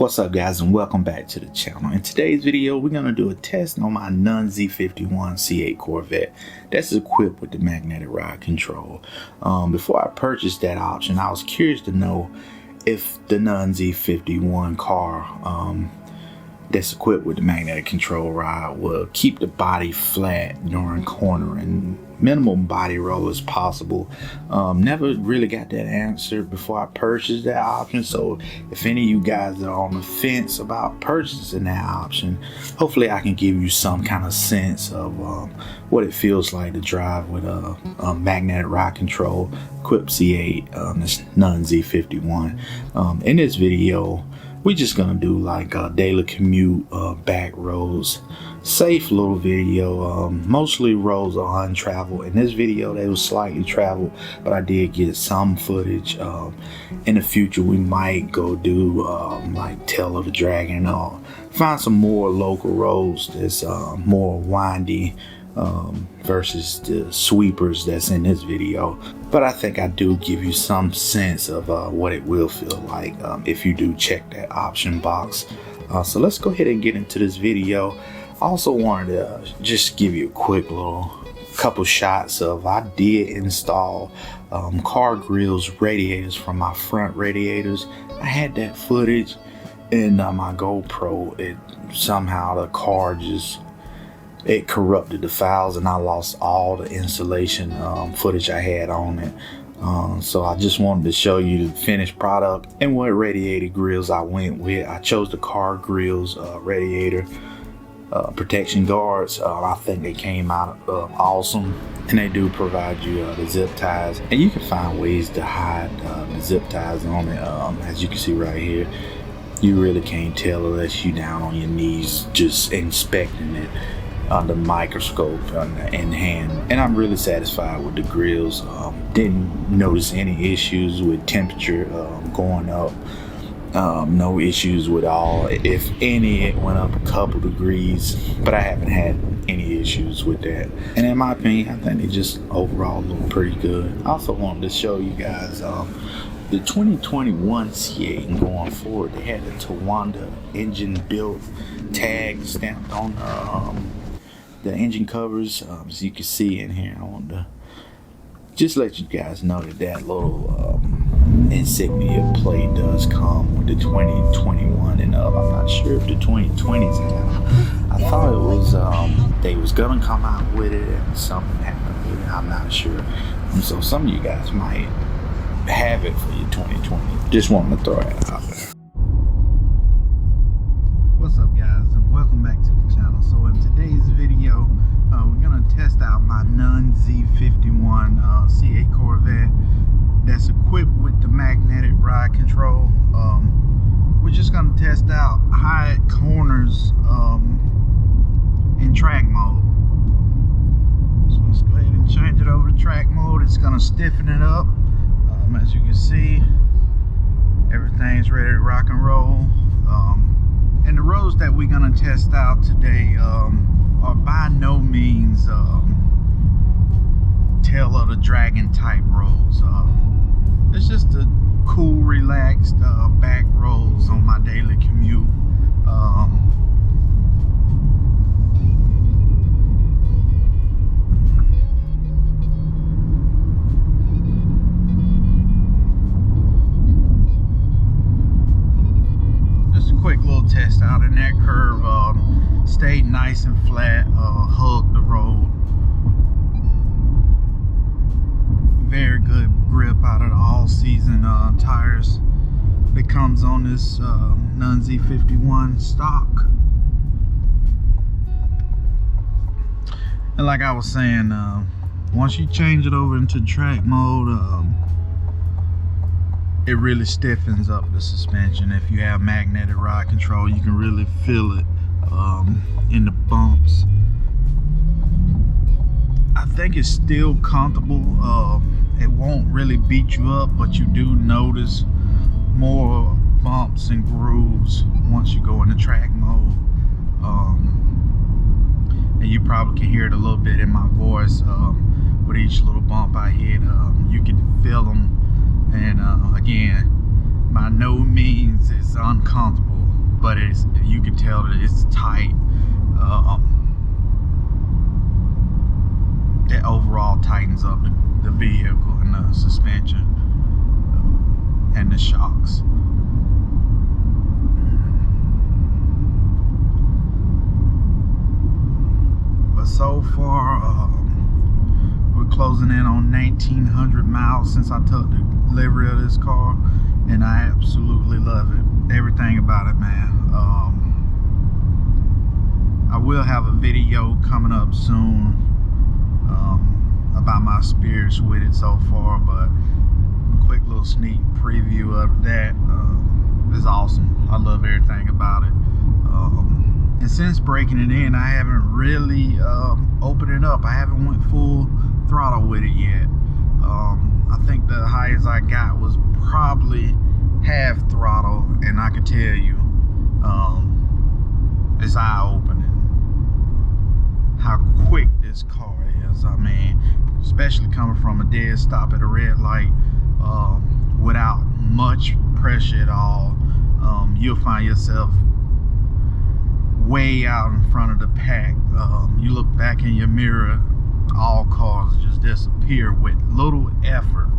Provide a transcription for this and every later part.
What's up guys, and welcome back to the channel. In today's video we're going to do a test on my Z51 C8 Corvette that's equipped with the magnetic ride control. Before I purchased that option, I was curious to know if the Z51 car that's equipped with the magnetic control ride will keep the body flat during cornering, minimum body roll as possible. Never really got that answer before I purchased that option, so if any of you guys are on the fence about purchasing that option, hopefully I can give you some kind of sense of what it feels like to drive with a magnetic ride control equipped C8, this Z51. In this video we're just gonna do like a daily commute, back roads, safe little video. Mostly roads are untraveled. In this video they were slightly traveled, but I did get some footage. In the future we might go do like Tail of the Dragon, or find some more local roads that's more windy versus the sweepers that's in this video. But I think I do give you some sense of what it will feel like if you do check that option box. So let's go ahead and get into this video. I also wanted to just give you a quick little couple shots of, I did install car grills radiators from my front radiators. I had that footage in my GoPro. It somehow the car just it corrupted the files and I lost all the installation footage I had on it. So I just wanted to show you the finished product and what radiator grills I went with. I chose the car grills radiator protection guards. I think they came out awesome, and they do provide you the zip ties, and you can find ways to hide the zip ties on it. As you can see right here, you really can't tell unless you down on your knees just inspecting it under microscope in hand. And I'm really satisfied with the grills. Didn't notice any issues with temperature going up. No issues with all. If any, it went up a couple degrees, but I haven't had any issues with that. And in my opinion, I think they just overall look pretty good. I also wanted to show you guys the 2021 C8, and going forward they had the Tawanda engine built tag stamped on the engine covers. As you can see in here, I want to just let you guys know that that little insignia plate does come with the 2021 and up. I'm not sure if the 2020s have. I thought it was they was gonna come out with it and something happened with it. I'm not sure. And so some of you guys might have it for your 2020. Just wanted to throw it out there. What's up guys, and welcome back to the channel. So in today's video we're gonna test out my Z51 C8 Corvette that's equipped with the magnetic ride control. We're just gonna test out high corners in track mode. So let's go ahead and change it over to track mode. It's gonna stiffen it up. As you can see, everything's ready to rock and roll. And the roads that we're gonna test out today are by no means Tail of the Dragon type roads. It's just a cool, relaxed back roads on my daily commute. Quick little test out in that curve. Stayed nice and flat, hugged the road. Very good grip out of the all-season tires that comes on this Z51 stock. And like I was saying, once you change it over into track mode, it really stiffens up the suspension. If you have magnetic ride control, you can really feel it in the bumps. I think it's still comfortable. It won't really beat you up, but you do notice more bumps and grooves once you go into track mode. And you probably can hear it a little bit in my voice. With each little bump I hit, you can feel them. And again, by no means is uncomfortable. but you can tell that it's tight. It overall tightens up the vehicle and the suspension and the shocks. But so far, we're closing in on 1,900 miles since I took delivery of this car, and I absolutely love it. Everything about it, man. I will have a video coming up soon about my experience with it so far, but quick little sneak preview of that is awesome. I love everything about it. And since breaking it in, I haven't really opened it up. I haven't went full throttle with it yet. I think the highest I got was probably half throttle, and I can tell you it's eye-opening how quick this car is. I mean, especially coming from a dead stop at a red light, without much pressure at all, you'll find yourself way out in front of the pack. You look back in your mirror, all cars just disappear with little effort.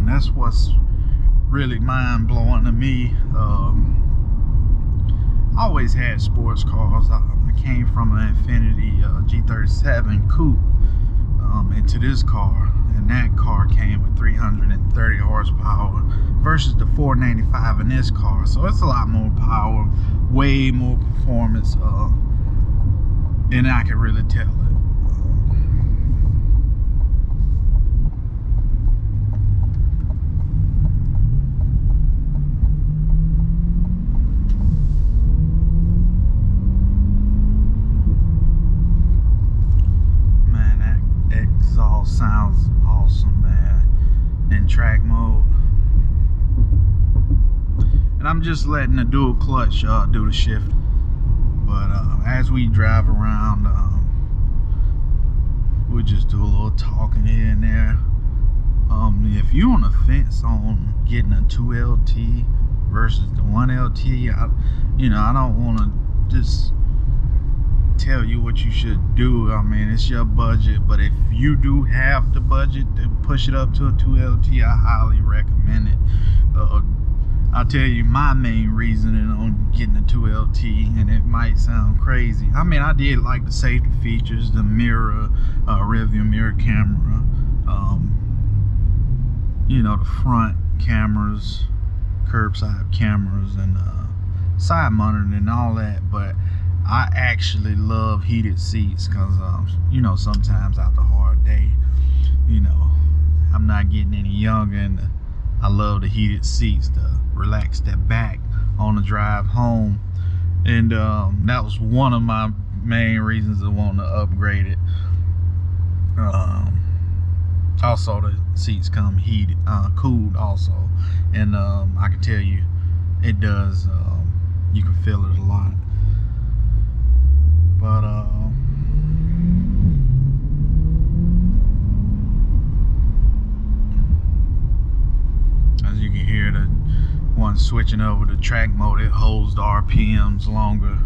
That's what's really mind-blowing to me. I always had sports cars. I came from an Infiniti G37 coupe into this car, and that car came with 330 horsepower versus the 495 in this car. So it's a lot more power, way more performance, and I can really tell it. Sounds awesome, man, in track mode. And I'm just letting the dual clutch do the shift. But as we drive around, we'll just do a little talking here and there. If you're on the fence on getting a 2LT versus the 1LT, I don't want to just tell you what you should do. I mean, it's your budget, but if you do have the budget to push it up to a 2LT, I highly recommend it. I'll tell you my main reasoning on getting a 2LT, and it might sound crazy. I mean, I did like the safety features, the mirror, rear view mirror camera, the front cameras, curbside cameras, and side monitoring and all that, but I actually love heated seats because, sometimes after a hard day, I'm not getting any younger, and I love the heated seats to relax that back on the drive home. And that was one of my main reasons of wanting to upgrade it. Also, the seats come heated, cooled also, and I can tell you, it does. You can feel it a lot. But as you can hear, the one switching over to track mode, it holds the RPMs longer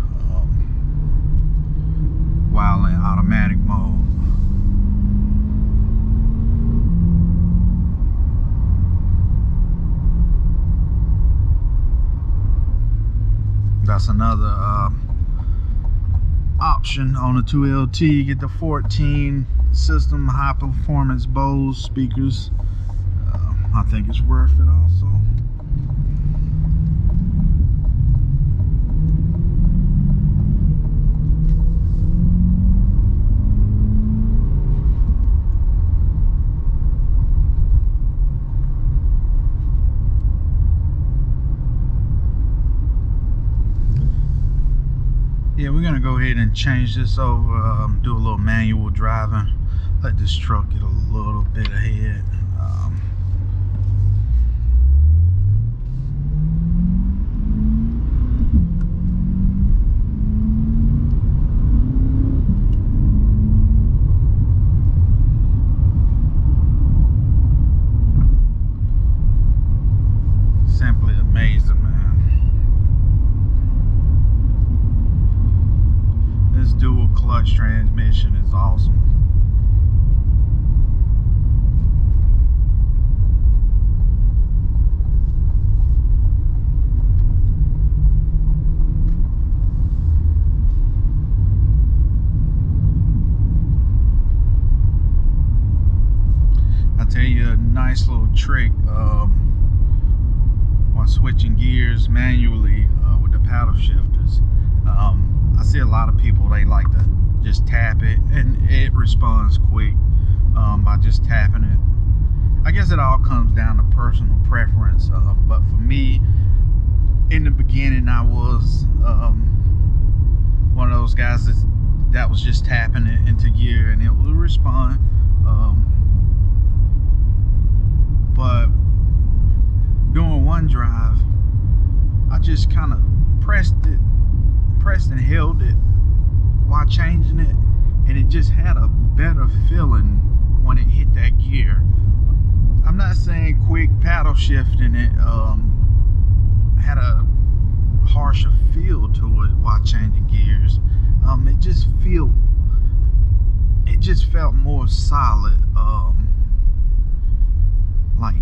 while in automatic mode. That's another option on the 2LT. You get the 14 system high performance Bose speakers. I think it's worth it also. Yeah, we're gonna go ahead and change this over, do a little manual driving, let this truck get a little bit ahead. Simply amazing, man. clutch transmission is awesome. I'll tell you a nice little trick while switching gears manually with the paddle shifters. I see a lot of people, they like to just tap it and it responds quick by just tapping it. I guess it all comes down to personal preference, but for me, in the beginning, I was one of those guys that was just tapping it into gear and it would respond. But doing one drive, I just kind of pressed and held it while changing it, and it just had a better feeling when it hit that gear. I'm not saying quick paddle shifting it had a harsher feel to it while changing gears. It just felt more solid, like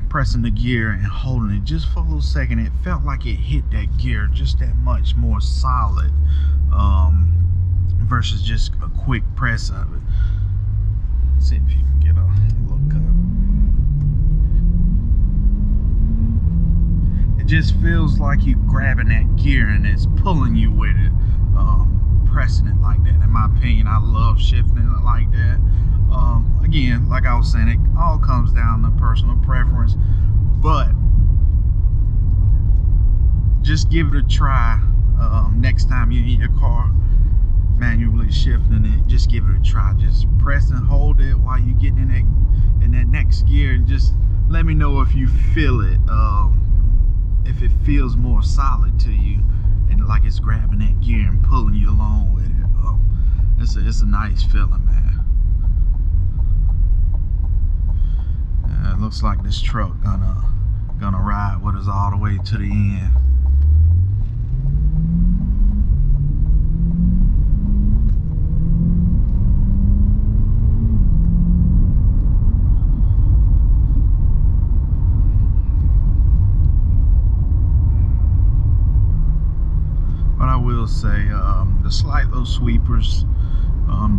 pressing the gear and holding it just for a little second. It felt like it hit that gear just that much more solid, versus just a quick press of it. Let's see if you can get a look up. It just feels like you grabbing that gear and it's pulling you with it, pressing it like that. In my opinion, I love shifting it like that. Again, like I was saying, it all comes down to personal preference, but just give it a try. Next time you're in your car manually shifting it, just give it a try. Just press and hold it while you're getting in that next gear, and just let me know if you feel it, if it feels more solid to you and like it's grabbing that gear and pulling you along with it. It's a nice feeling, man. It looks like this truck gonna ride with us all the way to the end. But I will say, the slight little sweepers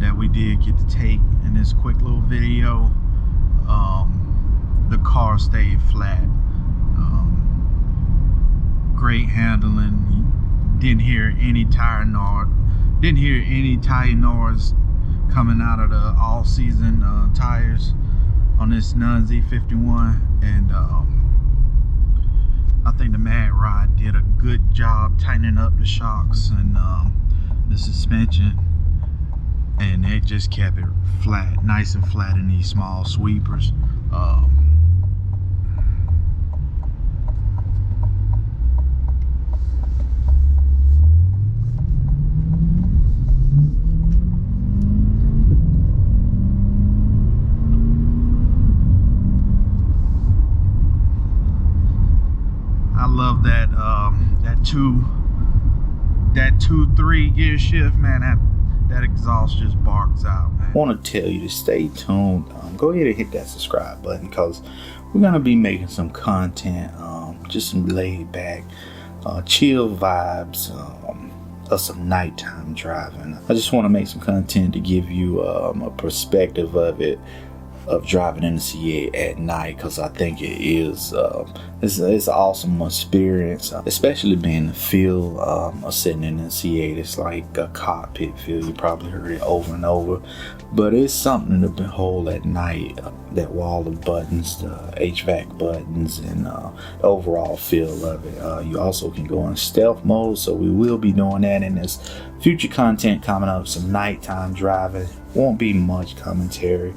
that we did get to take in this quick little video, the car stayed flat. Great handling. Didn't hear any tire noise coming out of the all-season tires on this Z51, and I think the Mad Rod did a good job tightening up the shocks and the suspension, and it just kept it flat, nice and flat in these small sweepers. I love that that 2-3 gear shift, man. That exhaust just barks out, man. I want to tell you to stay tuned. Go ahead and hit that subscribe button, because we're gonna be making some content, just some laid back, chill vibes of some nighttime driving. I just want to make some content to give you a perspective of driving in the C8 at night, because I think it is it's an awesome experience, especially being in the feel of sitting in the C8. It's like a cockpit feel. You probably heard it over and over, but it's something to behold at night. That wall of buttons, the HVAC buttons, and the overall feel of it. You also can go in stealth mode, so we will be doing that in this future content coming up. Some nighttime driving. Won't be much commentary.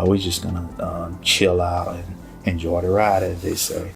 We're just gonna chill out and enjoy the ride, as they say.